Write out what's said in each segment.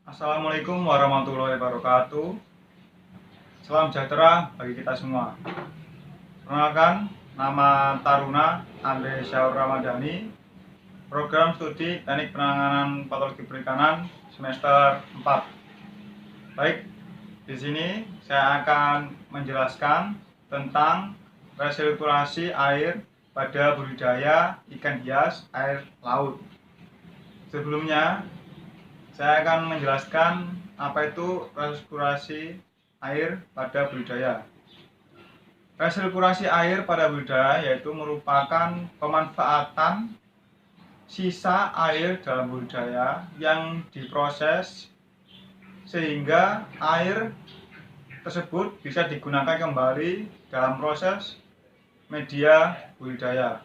Assalamualaikum warahmatullahi wabarakatuh. Salam sejahtera bagi kita semua. Perkenalkan, nama Taruna Andre Syaur Ramadhani, program studi Teknik Penanganan Patologi Perikanan semester 4. Baik, di sini saya akan menjelaskan tentang resirkulasi air pada budidaya ikan hias air laut. Sebelumnya, saya akan menjelaskan apa itu resirkulasi air pada budidaya. Resirkulasi air pada budidaya yaitu merupakan pemanfaatan sisa air dalam budidaya yang diproses sehingga air tersebut bisa digunakan kembali dalam proses media budidaya.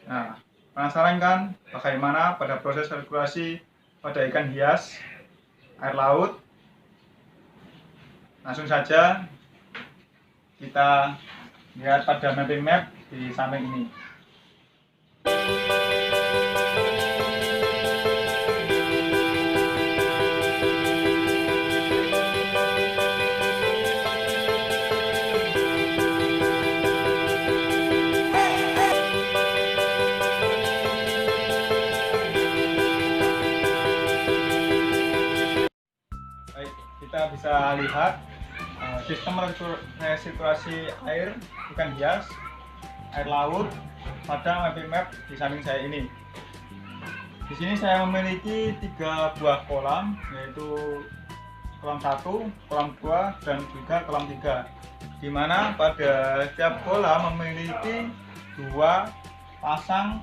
Nah, penasaran kan bagaimana pada proses sirkulasi pada ikan hias air laut? Langsung saja kita lihat pada mapping map di samping ini. Kita bisa lihat sistem resirkulasi air ikan hias air laut pada mapping map di samping saya ini. Di sini saya memiliki 3 buah kolam, yaitu kolam 1, kolam 2, dan juga kolam 3, di mana pada setiap kolam memiliki 2 pasang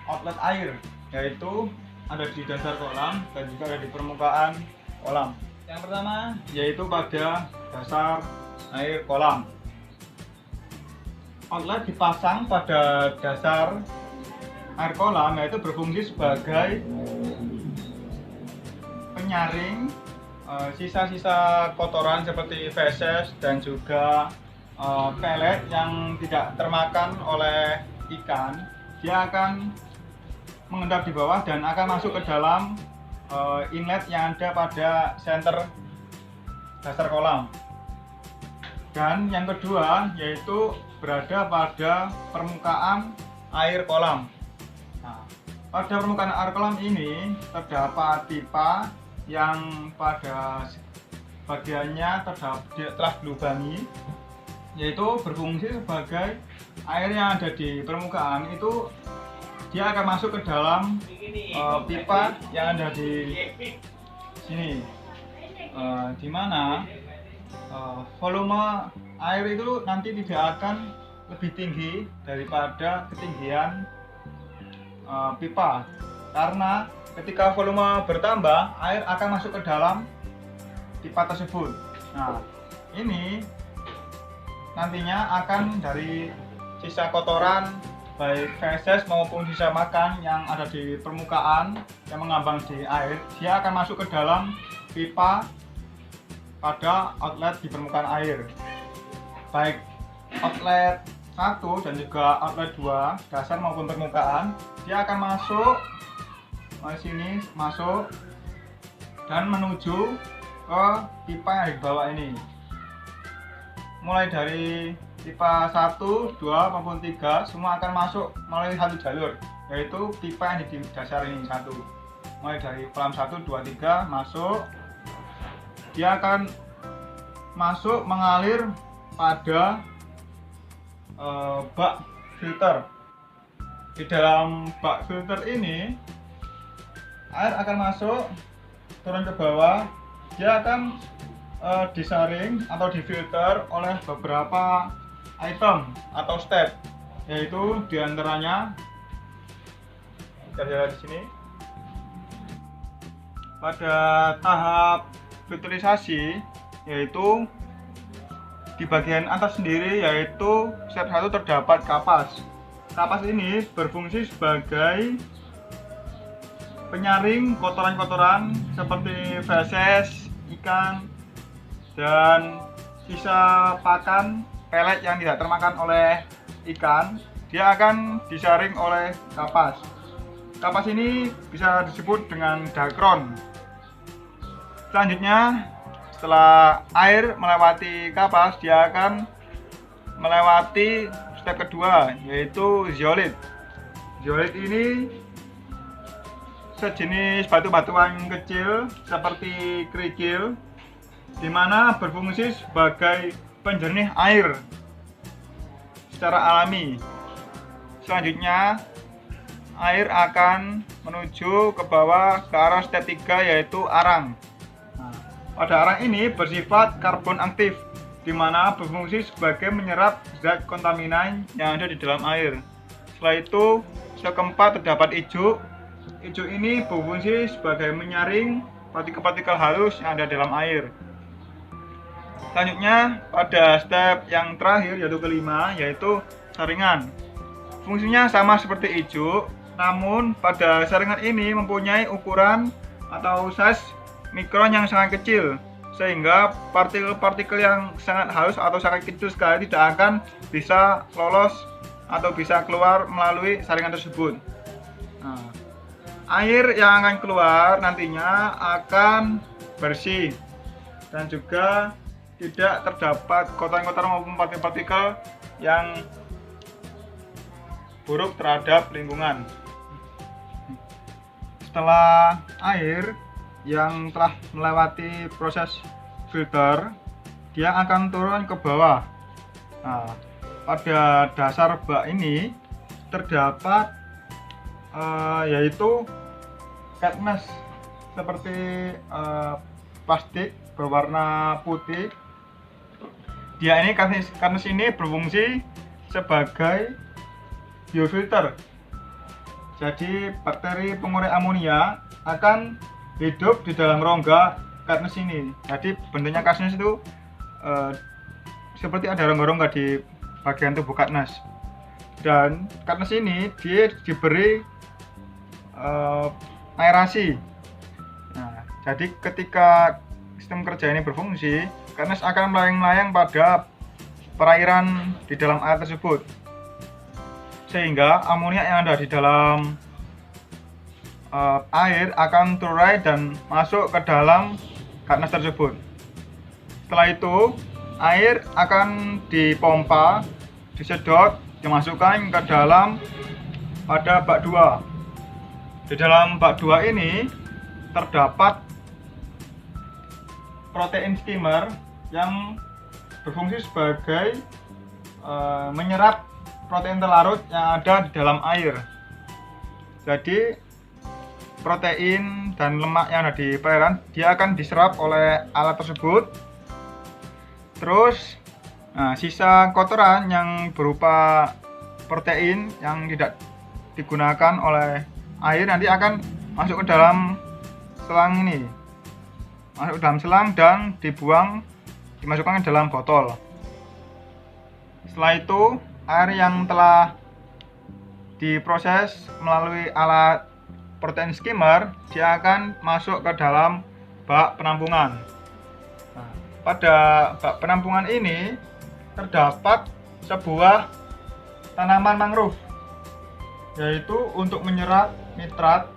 outlet air, yaitu ada di dasar kolam dan juga ada di permukaan kolam. Yang pertama yaitu pada dasar air kolam. Outlet dipasang pada dasar air kolam, yaitu berfungsi sebagai penyaring sisa-sisa kotoran seperti feses dan juga pelet yang tidak termakan oleh ikan. Dia akan mengendap di bawah dan akan masuk ke dalam inlet yang ada pada center dasar kolam. Dan yang kedua yaitu berada pada permukaan air kolam. Nah, pada permukaan air kolam ini terdapat pipa yang pada bagiannya telah dilubangi, yaitu berfungsi sebagai air yang ada di permukaan itu dia akan masuk ke dalam pipa yang ada di sini, di mana volume air itu nanti tidak akan lebih tinggi daripada ketinggian pipa, karena ketika volume bertambah air akan masuk ke dalam pipa tersebut. Nah, ini nantinya akan dari sisa kotoran baik feses maupun sisa makan yang ada di permukaan yang mengambang di air, dia akan masuk ke dalam pipa pada outlet di permukaan air, baik outlet 1 dan juga outlet 2 dasar maupun permukaan. Dia akan masuk ke sini, masuk dan menuju ke pipa yang di bawah ini, mulai dari pipa 1, 2 maupun 3 semua akan masuk melalui satu jalur, yaitu pipa yang di dasar ini satu. Mulai dari kolam 1, 2, 3 masuk, dia akan masuk mengalir pada bak filter. Di dalam bak filter ini air akan masuk turun ke bawah, dia akan disaring atau difilter oleh beberapa item atau step, yaitu diantaranya kita lihat di sini. Pada tahap filterisasi, yaitu di bagian atas sendiri, yaitu step 1 terdapat kapas. Kapas ini berfungsi sebagai penyaring kotoran-kotoran seperti feses ikan dan sisa pakan pelet yang tidak termakan oleh ikan. Dia akan disaring oleh kapas. kapas ini bisa disebut dengan dakron. Selanjutnya, setelah air melewati kapas, dia akan melewati step kedua, yaitu zeolit. Zeolit ini sejenis batu-batuan kecil seperti kerikil, di mana berfungsi sebagai penjernih air secara alami. Selanjutnya, air akan menuju ke bawah ke arah step 3, yaitu arang. Pada arang ini bersifat karbon aktif, di mana berfungsi sebagai menyerap zat kontaminan yang ada di dalam air. Setelah itu, step keempat terdapat ijuk. Ijuk ini berfungsi sebagai menyaring partikel-partikel halus yang ada dalam air. Selanjutnya, pada step yang terakhir, yaitu kelima, yaitu saringan. Fungsinya sama seperti ijuk, namun pada saringan ini mempunyai ukuran atau size mikron yang sangat kecil, sehingga partikel-partikel yang sangat halus atau sangat kecil sekali tidak akan bisa lolos atau bisa keluar melalui saringan tersebut. Air yang akan keluar nantinya akan bersih dan juga tidak terdapat kotoran-kotoran maupun partikel-partikel yang buruk terhadap lingkungan. Setelah air yang telah melewati proses filter, dia akan turun ke bawah. Nah, pada dasar bak ini terdapat yaitu katnes seperti plastik berwarna putih. Dia ini katnes ini berfungsi sebagai biofilter. Jadi bakteri pengurai amonia akan hidup di dalam rongga katnes ini. Jadi bentuknya katnes itu seperti ada rongga-rongga di bagian tubuh katnes. Dan katnes ini dia diberi aerasi. Nah, jadi ketika sistem kerja ini berfungsi, katnes akan melayang-layang pada perairan di dalam air tersebut, sehingga amonia yang ada di dalam air akan terurai dan masuk ke dalam katnes tersebut. Setelah itu, air akan dipompa, disedot, dimasukkan ke dalam pada bak 2. Di dalam bak 2 ini terdapat protein skimmer yang berfungsi sebagai menyerap protein terlarut yang ada di dalam air. Jadi protein dan lemak yang ada di perairan dia akan diserap oleh alat tersebut. Terus sisa kotoran yang berupa protein yang tidak digunakan oleh air nanti akan masuk ke dalam selang ini, masuk ke dalam selang dan dimasukkan ke dalam botol. Setelah itu, air yang telah diproses melalui alat protein skimmer dia akan masuk ke dalam bak penampungan. Nah, pada bak penampungan ini terdapat sebuah tanaman mangrove, yaitu untuk menyerap nitrat,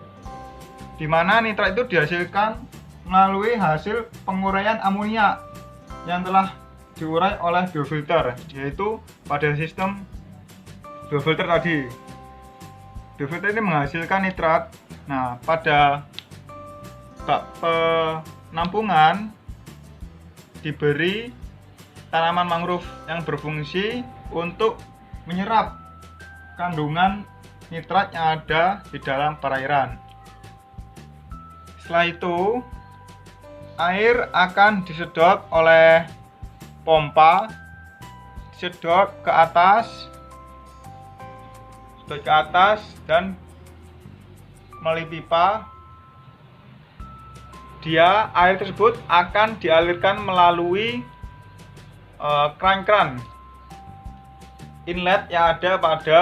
di mana nitrat itu dihasilkan melalui hasil penguraian amonia yang telah diurai oleh biofilter, yaitu pada sistem biofilter tadi. Biofilter ini menghasilkan nitrat. Nah, pada bak penampungan diberi tanaman mangrove yang berfungsi untuk menyerap kandungan nitrat yang ada di dalam perairan. Setelah itu, air akan disedot oleh pompa, disedot ke atas dan melalui pipa. Air tersebut akan dialirkan melalui kran-kran inlet yang ada pada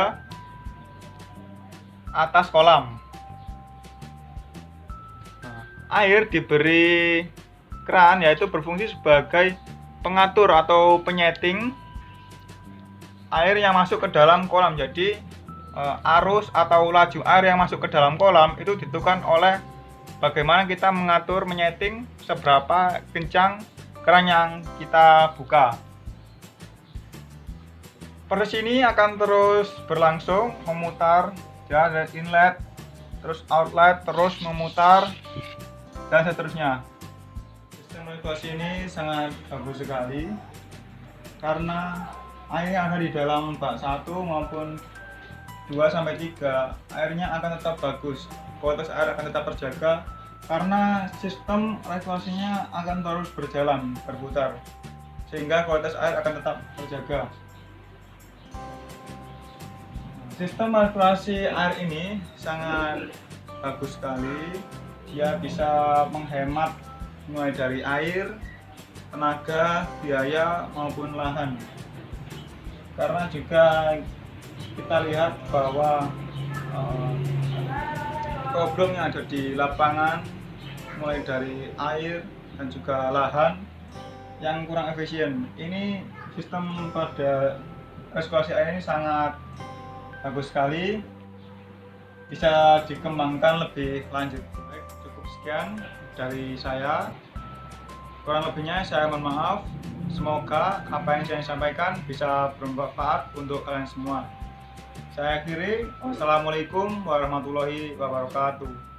atas kolam. Air diberi kran, yaitu berfungsi sebagai pengatur atau penyeting air yang masuk ke dalam kolam. Jadi arus atau laju air yang masuk ke dalam kolam itu ditentukan oleh bagaimana kita mengatur, menyeting seberapa kencang keran yang kita buka. Proses ini akan terus berlangsung memutar ya, dari inlet terus outlet terus memutar dan seterusnya. Sistem regulasi ini sangat bagus sekali karena air yang ada di dalam bak 1 maupun 2-3 airnya akan tetap bagus, kualitas air akan tetap terjaga karena sistem regulasinya akan terus berjalan berputar sehingga kualitas air akan tetap terjaga. Sistem regulasi air ini sangat bagus sekali, dia bisa menghemat mulai dari air, tenaga, biaya maupun lahan. Karena juga kita lihat bahwa problem yang ada di lapangan mulai dari air dan juga lahan yang kurang efisien. Ini sistem pada resirkulasi air ini sangat bagus sekali, bisa dikembangkan lebih lanjut. Baik, cukup sekian dari saya. Kurang lebihnya saya mohon maaf. Semoga apa yang saya sampaikan bisa bermanfaat untuk kalian semua. Saya akhiri. Wassalamualaikum warahmatullahi wabarakatuh.